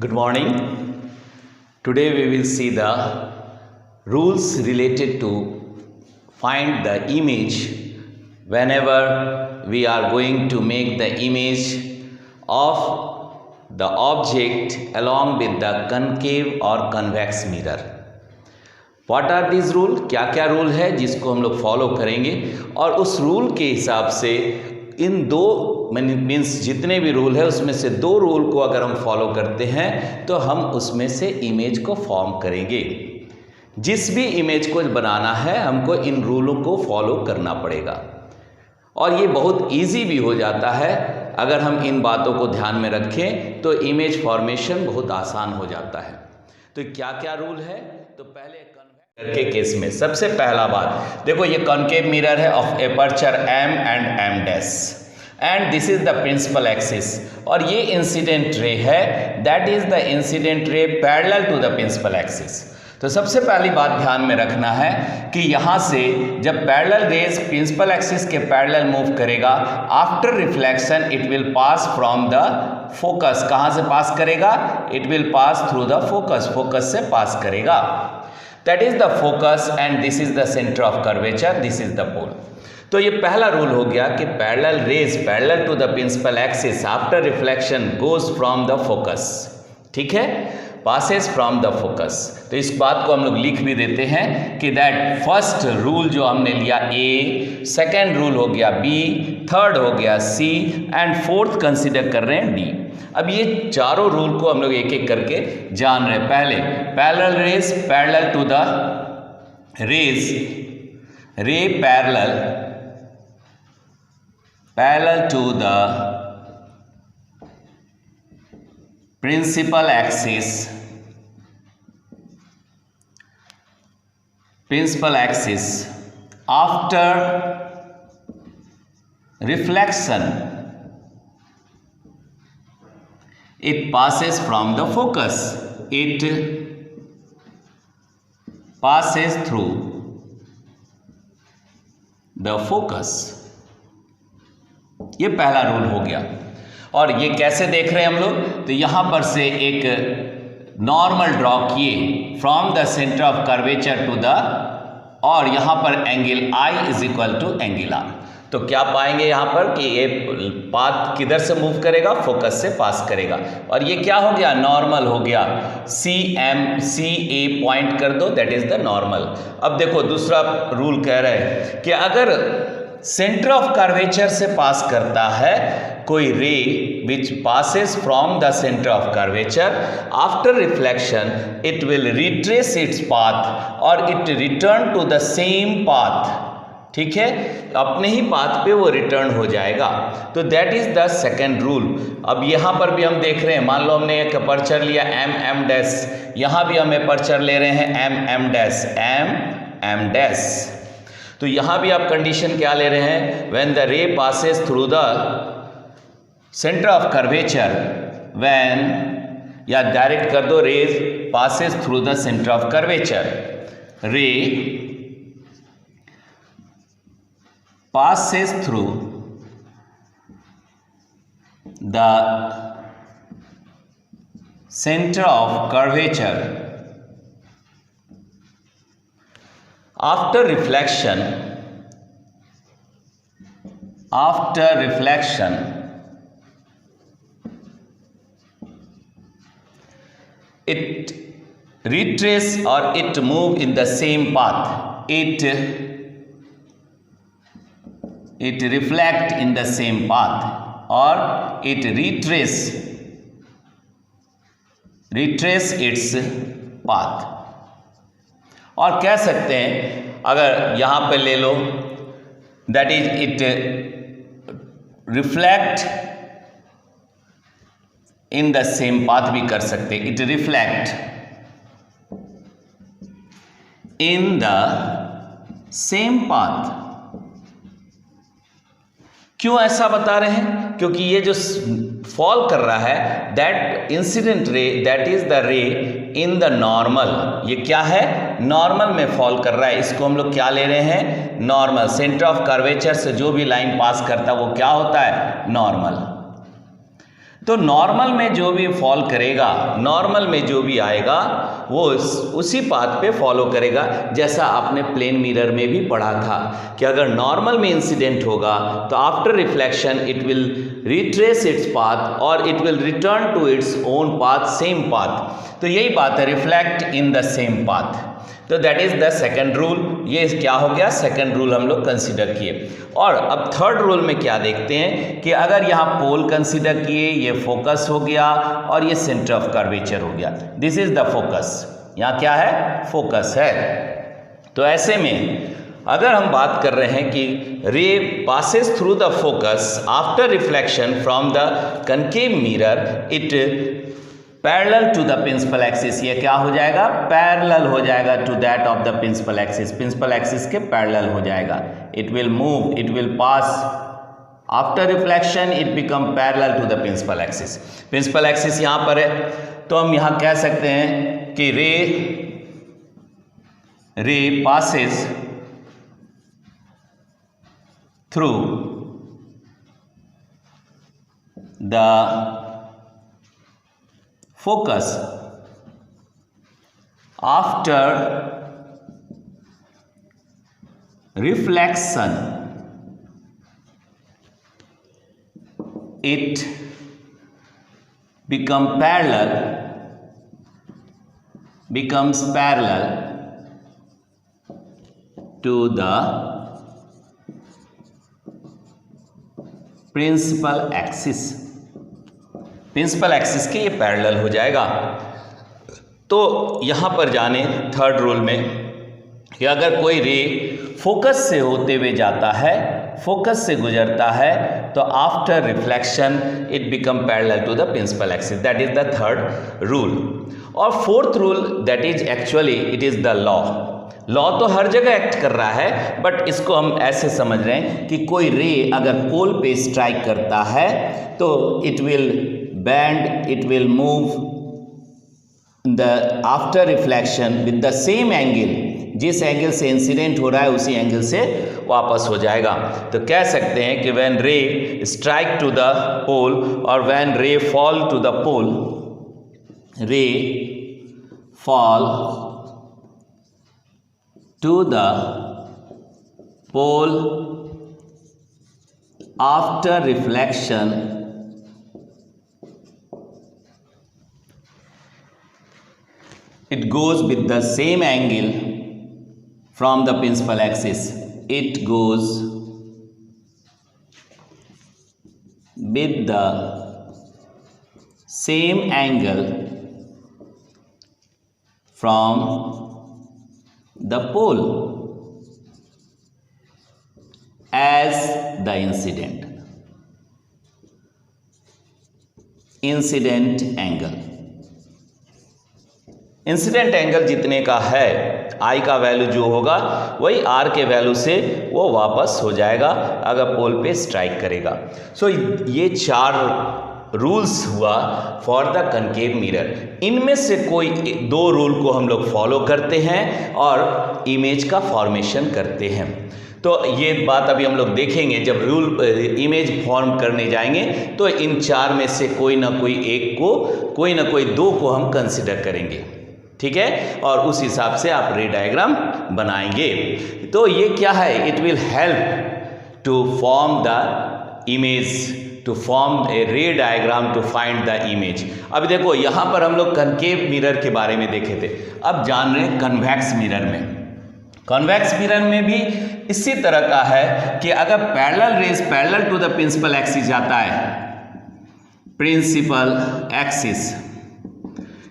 Good morning. Today we will see the rules related to find the image whenever we are going to make the image of the object along with the concave or convex mirror. What are these rule? क्या क्या rule है जिसको हम लोग follow करेंगे और उस rule के हिसाब से इन दो मीन्स जितने भी रूल है उसमें से दो रूल को अगर हम फॉलो करते हैं तो हम उसमें से इमेज को फॉर्म करेंगे। जिस भी इमेज को बनाना है हमको इन रूलों को फॉलो करना पड़ेगा और ये बहुत इजी भी हो जाता है। अगर हम इन बातों को ध्यान में रखें तो इमेज फॉर्मेशन बहुत आसान हो जाता है। तो क्या क्या रूल है? तो पहले कॉन्वेक्स के केस में सबसे पहला बात देखो, ये कॉन्केव मिरर है of aperture m and m dash and this is the principal axis और ये इंसिडेंट रे है, that is the incident ray parallel to the principal axis. तो सबसे पहली बात ध्यान में रखना है कि यहाँ से जब पैरेलल रेज प्रिंसिपल एक्सिस के पैरेलल मूव करेगा, after reflection it will pass from the focus. कहाँ से पास करेगा? It will pass through the focus, focus से पास करेगा। That is the focus and this is the centre of curvature, this is the pole. तो ये पहला rule हो गया कि parallel rays parallel to the principal axis after reflection goes from the focus, ठीक है, पासेस फ्रॉम द फोकस। तो इस बात को हम लोग लिख भी देते हैं कि दैट फर्स्ट रूल जो हमने लिया ए, सेकेंड रूल हो गया बी, थर्ड हो गया सी एंड फोर्थ कंसिडर कर रहे हैं डी। अब ये चारों रूल को हम लोग एक एक करके जान रहे हैं। पहले parallel rays parallel to the rays, ray parallel to the principal axis after reflection it passes from the focus, it passes through the focus। ये पहला रूल हो गया। और ये कैसे देख रहे हैं हम लोग? तो यहां पर से एक नॉर्मल ड्रॉ किए from the centre of curvature to the, और यहां पर angle I is equal to angle R। तो क्या पाएंगे यहां पर कि ये पाथ किधर से मूव करेगा? फोकस से पास करेगा। और ये क्या हो गया? नॉर्मल हो गया। CA पॉइंट कर दो, दैट इज द नॉर्मल। अब देखो दूसरा रूल कह रहे हैं कि अगर सेंटर ऑफ कर्वेचर से पास करता है कोई ray which passes from the centre of curvature, after reflection it will retrace its path और it return to the same path, ठीक है, अपने ही पाथ पे वो रिटर्न हो जाएगा। तो that is the second rule. अब यहाँ पर भी हम देख रहे हैं, मान लो हमने एक अपर्चर लिया m डैश, यहाँ भी हम अपर्चर ले रहे हैं m डैश। तो यहां भी आप कंडीशन क्या ले रहे हैं? When the ray passes through the centre of curvature, when, या डायरेक्ट कर दो, rays passes through the centre of curvature, ray passes through the center of curvature after reflection it retrace or it move in the same path, it reflect in the same path or it retrace its path। और कह सकते हैं अगर यहां पे ले लो, that is it reflect in the same path भी कर सकते हैं, it reflect in the same path. क्यों ऐसा बता रहे हैं? क्योंकि ये जो फॉल कर रहा है that incident ray, that is the रे इन द नॉर्मल। ये क्या है? नॉर्मल में फॉल कर रहा है। इसको हम लोग क्या ले रहे हैं? नॉर्मल। सेंटर ऑफ कर्वेचर से जो भी लाइन पास करता है वो क्या होता है? नॉर्मल। तो नॉर्मल में जो भी फॉल करेगा, नॉर्मल में जो भी आएगा वो उसी पाथ पे फॉलो करेगा, जैसा आपने प्लेन मिरर में भी पढ़ा था कि अगर नॉर्मल में इंसिडेंट होगा तो after reflection it will retrace its path और it will return to its own path, same path. तो यही बात है, reflect in the same path. तो that is the second rule. ये क्या हो गया, सेकंड रूल हम लोग कंसीडर किए। और अब थर्ड रूल में क्या देखते हैं कि अगर यहाँ पोल कंसीडर किए, ये फोकस हो गया और ये सेंटर ऑफ कर्वेचर हो गया, दिस इज द फोकस। यहाँ क्या है, फोकस है। तो ऐसे में अगर हम बात कर रहे हैं कि ray passes through the focus after reflection from the concave mirror, it parallel to the principal axis, ये क्या हो जाएगा, पैरेलल हो जाएगा to that of the principal axis, principal axis के पैरेलल हो जाएगा। It will move, it will pass after reflection, it become parallel to the principal axis. Principal axis यहाँ पर है, तो हम यहाँ कह सकते हैं कि ray passes through the focus after reflection, it becomes parallel to the principal axis, principal axis के ये पैरेलल हो जाएगा। तो यहाँ पर जाने थर्ड रूल में कि अगर कोई रे फोकस से होते हुए जाता है, फोकस से गुजरता है, तो after reflection it become parallel to the principal axis, that is the third rule. और fourth rule, that is actually it is the law. Law तो हर जगह एक्ट कर रहा है, बट इसको हम ऐसे समझ रहे हैं कि कोई रे अगर पोल पे स्ट्राइक करता है तो it will bend, it will move the after reflection with the same angle, जिस एंगल से इंसिडेंट हो रहा है उसी एंगल से वापस हो जाएगा। तो कह सकते हैं कि when ray strike to the pole और when ray fall to the pole, ray fall to the pole after reflection, it goes with the same angle from the principal axis, it goes with the same angle from the pole as the incident angle। Incident angle जितने का है, आई का value जो होगा वही are के value से वो वापस हो जाएगा अगर पोल पे स्ट्राइक करेगा। सो ये चार रूल्स हुआ फॉर द कनकेव मिरर। इनमें से कोई दो रूल को हम लोग फॉलो करते हैं और इमेज का फॉर्मेशन करते हैं। तो ये बात अभी हम लोग देखेंगे जब रूल इमेज फॉर्म करने जाएंगे, तो इन चार में से कोई ना कोई एक को, कोई ना कोई दो को हम कंसिडर करेंगे, ठीक है, और उस हिसाब से आप रे डायग्राम बनाएंगे। तो ये क्या है, it will help to form the image, to form a ray diagram to find the image. अब देखो यहाँ पर हम लोग कनकेव मिरर के बारे में देखे थे, अब जान रहे हैं कन्वेक्स मिरर में। कन्वेक्स मिरर में भी इसी तरह का है कि अगर parallel rays parallel to the principal axis जाता है, प्रिंसिपल एक्सिस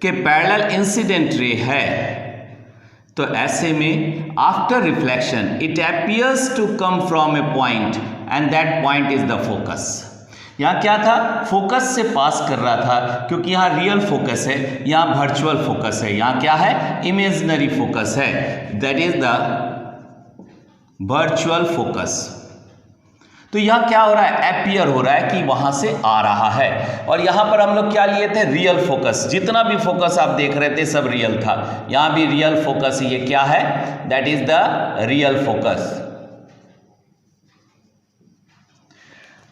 के पैरेलल इंसिडेंट रे है, तो ऐसे में after reflection it appears to come from a point and that point is the focus. यहाँ क्या था, फोकस से पास कर रहा था, क्योंकि यहाँ रियल फोकस है, यहाँ वर्चुअल फोकस है, यहाँ क्या है, इमेजिनरी फोकस है, that is the virtual focus. तो यहाँ क्या हो रहा है, अपीयर हो रहा है कि वहां से आ रहा है। और यहाँ पर हम लोग क्या लिए थे, रियल फोकस। जितना भी फोकस आप देख रहे थे सब रियल था, यहाँ भी रियल फोकस, ये क्या है, that is the real focus.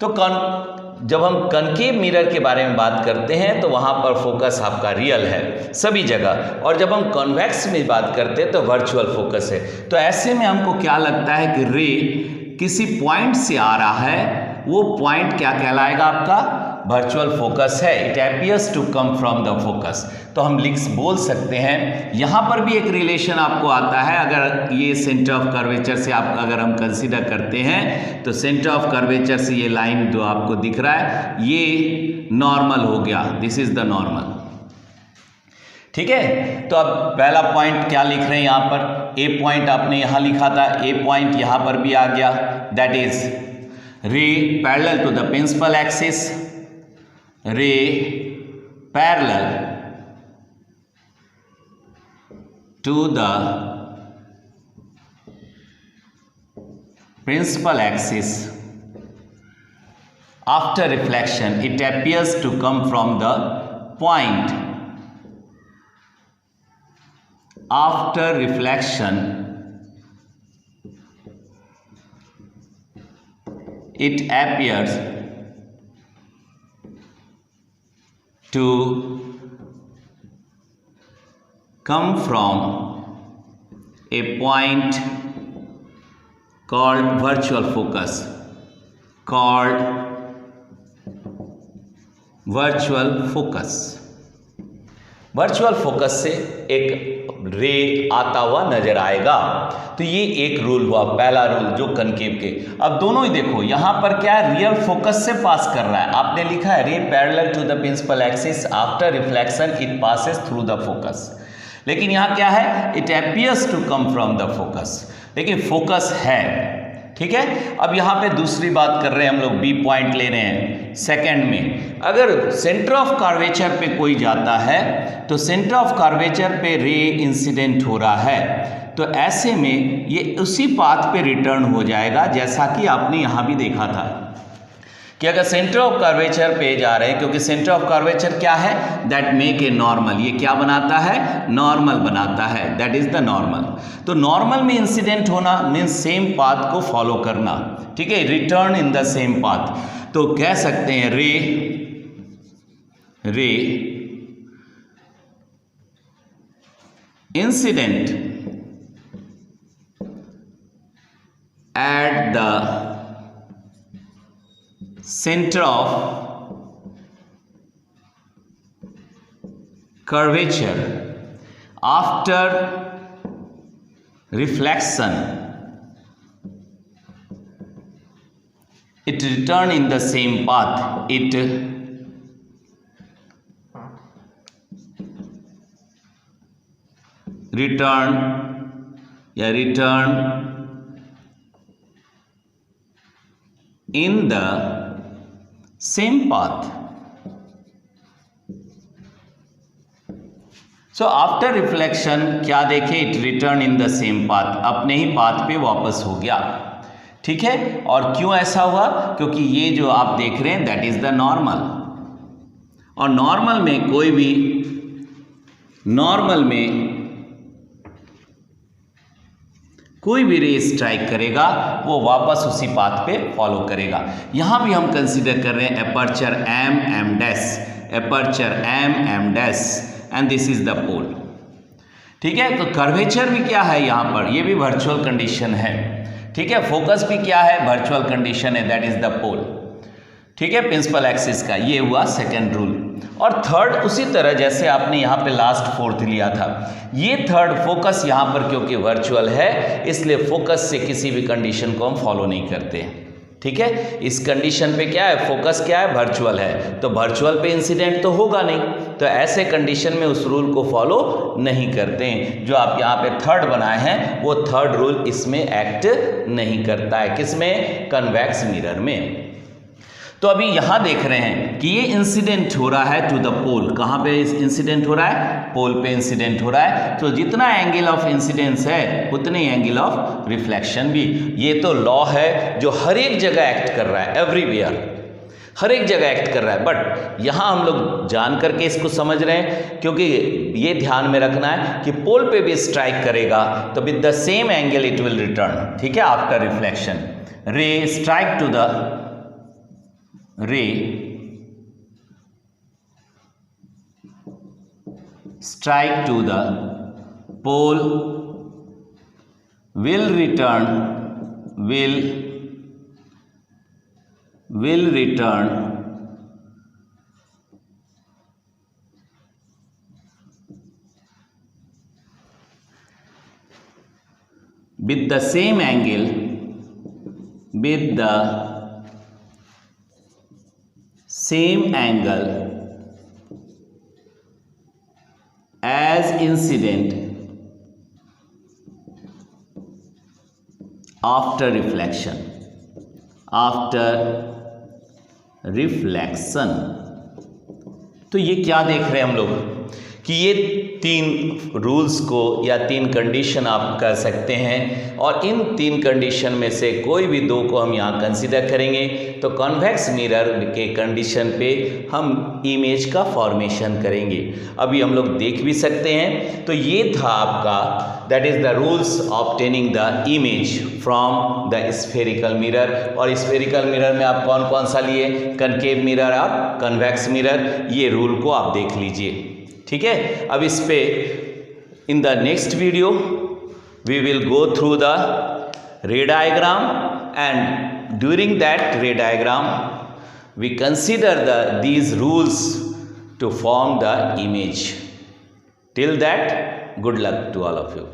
तो जब हम कनकेव मिरर के बारे में बात करते हैं तो वहाँ पर फोकस आपका रियल है सभी जगह, और जब हम कॉन्वेक्स में बात करते हैं तो वर्चुअल फोकस है। तो ऐसे में हमको क्या लगता है कि रे किसी पॉइंट से आ रहा है, वो पॉइंट क्या कहलाएगा, आपका वर्चुअल फोकस है। It appears to come from the focus. तो हम बोल सकते हैं, यहाँ पर भी एक रिलेशन आपको आता है। अगर ये सेंटर ऑफ कर्वेचर से अगर हम कंसीडर करते हैं तो सेंटर ऑफ कर्वेचर से ये लाइन जो आपको दिख रहा है ये नॉर्मल हो गया, दिस इज द नॉर्मल। ठीक है, तो अब पहला पॉइंट क्या लिख रहे हैं यहाँ पर, ए पॉइंट आपने यहाँ लिखा था, ए पॉइंट यहाँ पर भी आ गया, that is ray parallel to the principal axis, ray parallel to the principal axis. After reflection, it appears to come from the point. After reflection, it appears to come from a point called virtual focus, called virtual focus. Virtual focus से एक रे आता हुआ नजर आएगा। तो ये एक रूल हुआ, पहला रूल जो कनकेव के। अब दोनों ही देखो, यहां पर क्या है, रियल फोकस से पास कर रहा है। आपने लिखा है ray parallel to the principal axis, after reflection it passes through the focus. लेकिन यहां क्या है, it appears to come from the focus, लेकिन फोकस है। ठीक है, अब यहाँ पे दूसरी बात कर रहे हैं हम लोग, बी पॉइंट ले रहे हैं सेकंड में। अगर सेंटर ऑफ कर्वेचर पे कोई जाता है तो सेंटर ऑफ कर्वेचर पे रे इंसिडेंट हो रहा है, तो ऐसे में ये उसी पाथ पे रिटर्न हो जाएगा, जैसा कि आपने यहाँ भी देखा था कि अगर सेंटर ऑफ कर्वेचर पे जा रहे हैं, क्योंकि सेंटर ऑफ कर्वेचर क्या है, दैट मेक ए नॉर्मल, ये क्या बनाता है, नॉर्मल बनाता है, दैट इज द नॉर्मल। तो नॉर्मल में इंसिडेंट होना मीन्स सेम पाथ को फॉलो करना। ठीक है, return in the same path. तो कह सकते हैं ray incident at the center of curvature after reflection it return in the same path, it return in the same path. So after reflection क्या देखे, it return in the same path, अपने ही path पे वापस हो गया। ठीक है, और क्यों ऐसा हुआ, क्योंकि ये जो आप देख रहे हैं दैट इज द नॉर्मल, और नॉर्मल में कोई भी रे स्ट्राइक करेगा वो वापस उसी पाथ पे फॉलो करेगा। यहां भी हम कंसीडर कर रहे हैं aperture M dash, aperture M dash, and this is the pole. ठीक है, तो कर्वेचर भी क्या है यहां पर, ये भी वर्चुअल कंडीशन है। ठीक है, फोकस भी क्या है, वर्चुअल कंडीशन है, दैट इज द पोल। ठीक है, प्रिंसिपल एक्सिस का ये हुआ सेकेंड रूल। और थर्ड उसी तरह जैसे आपने यहाँ पे लास्ट फोर्थ लिया था, ये थर्ड फोकस यहाँ पर क्योंकि वर्चुअल है इसलिए फोकस से किसी भी कंडीशन को हम फॉलो नहीं करते। ठीक है, इस कंडीशन पे क्या है, फोकस क्या है, वर्चुअल है, तो वर्चुअल पे इंसिडेंट तो होगा नहीं, तो ऐसे कंडीशन में उस रूल को फॉलो नहीं करते हैं। जो आप यहाँ पे थर्ड बनाए हैं वो थर्ड रूल इसमें एक्ट नहीं करता है, किसमें, कन्वेक्स मिरर में। तो अभी यहाँ देख रहे हैं कि ये इंसिडेंट हो रहा है टू द पोल, कहाँ पे इंसिडेंट हो रहा है, पोल पे इंसिडेंट हो रहा है। तो जितना एंगल ऑफ इंसिडेंस है उतने एंगल ऑफ रिफ्लेक्शन भी। ये तो लॉ है जो हर एक जगह एक्ट कर रहा है, एवरीवेयर, हर एक जगह एक्ट कर रहा है। बट यहाँ हम लोग जान करके इसको समझ रहे हैं, क्योंकि ये ध्यान में रखना है कि पोल पे भी स्ट्राइक करेगा तो with the same angle it will return. ठीक है, after reflection ray strike to the ray strike to the pole will return with the same angle as incident after reflection. तो ये क्या देख रहे हैं हम लोग कि ये 3 रूल्स को या 3 कंडीशन आप कर सकते हैं, और इन 3 कंडीशन में से कोई भी 2 को हम यहाँ कंसीडर करेंगे तो कॉन्वेक्स मिरर के कंडीशन पे हम इमेज का फॉर्मेशन करेंगे। अभी हम लोग देख भी सकते हैं। तो ये था आपका that is the rules obtaining the image from the spherical mirror. और स्फेरिकल मिरर में आप कौन कौन सा लिए, कनकेव मिरर और कन्वेक्स मिरर, ये रूल को आप देख लीजिए। ठीक है, अब इस पे in the next video we will go through the ray diagram, and during that ray diagram we consider these rules to form the image. Till that, good luck to all of you.